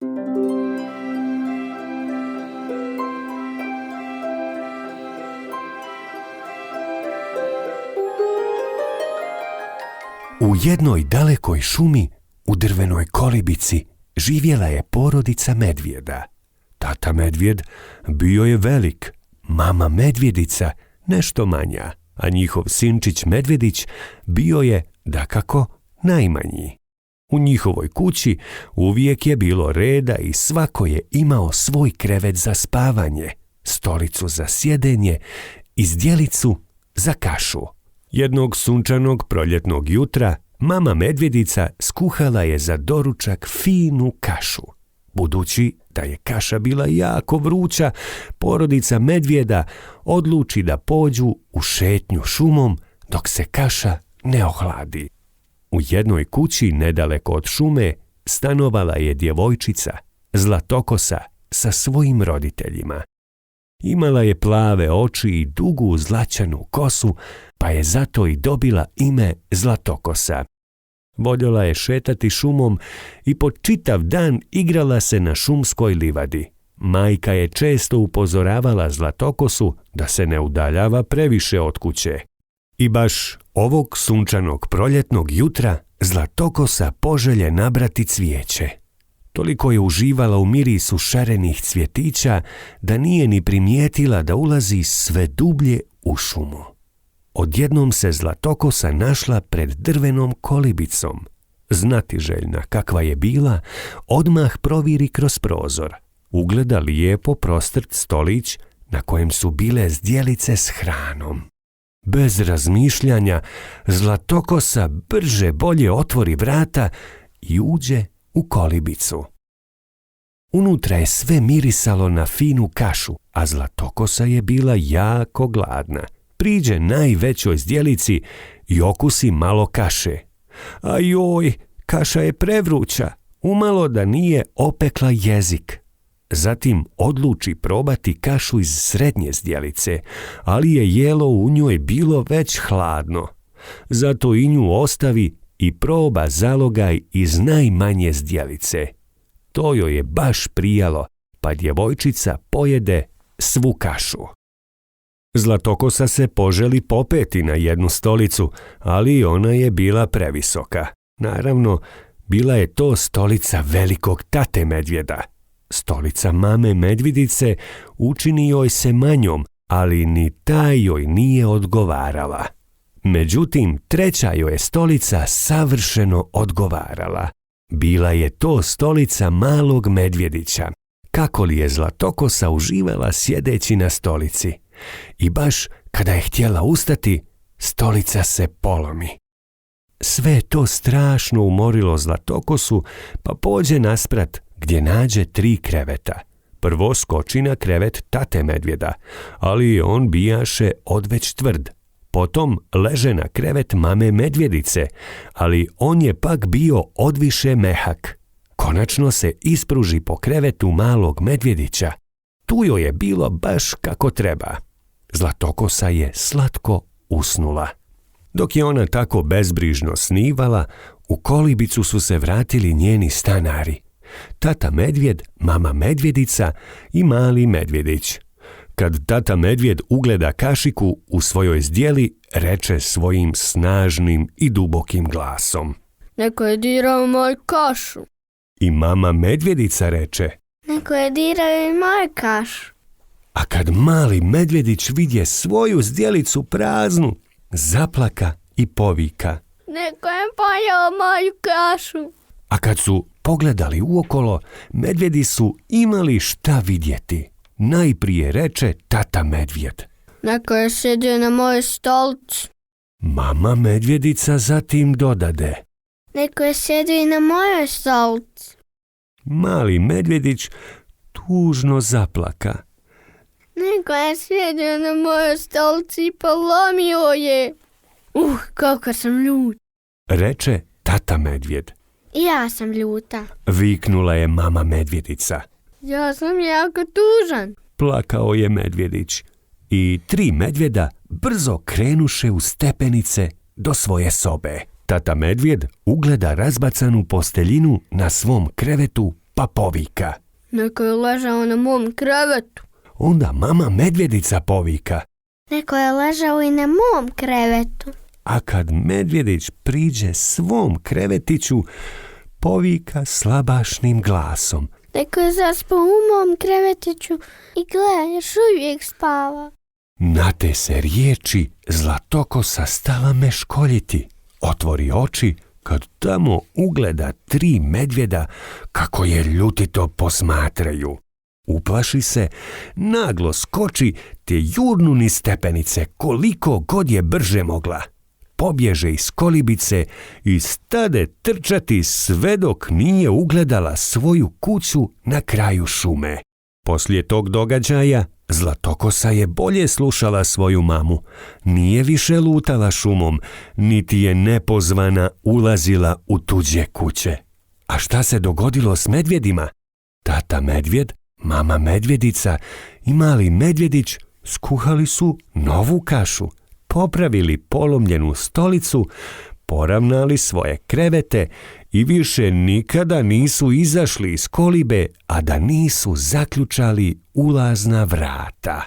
U jednoj dalekoj šumi, u drvenoj kolibici, živjela je porodica medvjeda. Tata medvjed bio je velik, mama medvjedica nešto manja, a njihov sinčić medvjedić bio je, dakako, najmanji. U njihovoj kući uvijek je bilo reda i svako je imao svoj krevet za spavanje, stolicu za sjedenje i zdjelicu za kašu. Jednog sunčanog proljetnog jutra mama medvjedica skuhala je za doručak finu kašu. Budući da je kaša bila jako vruća, porodica medvjeda odluči da pođu u šetnju šumom dok se kaša ne ohladi. U jednoj kući nedaleko od šume stanovala je djevojčica, Zlatokosa, sa svojim roditeljima. Imala je plave oči i dugu zlaćanu kosu, pa je zato i dobila ime Zlatokosa. Voljela je šetati šumom i po čitav dan igrala se na šumskoj livadi. Majka je često upozoravala Zlatokosu da se ne udaljava previše od kuće. I baš ovog sunčanog proljetnog jutra Zlatokosa poželje nabrati cvijeće. Toliko je uživala u mirisu šarenih cvjetića da nije ni primijetila da ulazi sve dublje u šumu. Odjednom se Zlatokosa našla pred drvenom kolibicom. Znatiželjna kakva je bila, odmah proviri kroz prozor. Ugleda lijepo prostrt stolić na kojem su bile zdjelice s hranom. Bez razmišljanja, Zlatokosa brže bolje otvori vrata i uđe u kolibicu. Unutra je sve mirisalo na finu kašu, a Zlatokosa je bila jako gladna. Priđe najvećoj zdjelici i okusi malo kaše. A joj, kaša je prevruća, umalo da nije opekla jezik. Zatim odluči probati kašu iz srednje zdjelice, ali je jelo u njoj bilo već hladno. Zato i nju ostavi i proba zalogaj iz najmanje zdjelice. To joj je baš prijalo, pa djevojčica pojede svu kašu. Zlatokosa se poželi popeti na jednu stolicu, ali ona je bila previsoka. Naravno, bila je to stolica velikog tate medvjeda. Stolica mame medvjedice učini joj se manjom, ali ni ta joj nije odgovarala. Međutim, treća joj je stolica savršeno odgovarala. Bila je to stolica malog medvjedića. Kako li je Zlatokosa uživala sjedeći na stolici. I baš kada je htjela ustati, stolica se polomi. Sve je to strašno umorilo Zlatokosu, pa pođe nasprat gdje nađe 3 kreveta. Prvo skoči na krevet tate medvjeda, ali on bijaše odveć tvrd. Potom leže na krevet mame medvjedice, ali on je pak bio odviše mehak. Konačno se ispruži po krevetu malog medvjedića. Tu joj je bilo baš kako treba. Zlatokosa je slatko usnula. Dok je ona tako bezbrižno snivala, u kolibicu su se vratili njeni stanari. Tata medvjed, mama medvjedica i mali medvjedić. Kad tata medvjed ugleda kašiku u svojoj zdjeli, reče svojim snažnim i dubokim glasom: Neko je dirao moju kašu. I mama medvjedica reče: Neko je dirao i moju kašu. A kad mali medvjedić vidje svoju zdjelicu praznu, zaplaka i povika: Neko je pojeo moju kašu. A kad su pogledali uokolo, medvjedi su imali šta vidjeti. Najprije reče tata medvjed: Neko je sjedio na mojoj stolici. Mama medvjedica zatim dodade: Neko je sjedio i na mojoj stolici. Mali medvjedić tužno zaplaka: Neko je sjedio na mojoj stolici i polomio je. Kako sam ljut. Reče tata medvjed. Ja sam ljuta. Viknula je mama medvjedica. Ja sam jako tužan. Plakao je medvjedić. I 3 medvjeda brzo krenuše u stepenice do svoje sobe. Tata medvjed ugleda razbacanu posteljinu na svom krevetu, pa povika. Neko je ležao na mom krevetu. Onda mama medvjedica povika. Neko je ležao i na mom krevetu. A kad medvjedić priđe svom krevetiću, povika slabašnim glasom. Neko je zaspao u mom krevetiću i gle, još uvijek spava. Na te se riječi Zlatokosa stala meškoljiti. Otvori oči kad tamo ugleda 3 medvjeda kako je ljutito posmatraju. Uplaši se, naglo skoči te jurnu niz stepenice koliko god je brže mogla. Pobježe iz kolibice i stade trčati sve dok nije ugledala svoju kuću na kraju šume. Poslije tog događaja Zlatokosa je bolje slušala svoju mamu. Nije više lutala šumom, niti je nepozvana ulazila u tuđe kuće. A šta se dogodilo s medvjedima? Tata medvjed, mama medvjedica i mali medvjedić skuhali su novu kašu, popravili polomljenu stolicu, poravnali svoje krevete i više nikada nisu izašli iz kolibe, a da nisu zaključali ulazna vrata.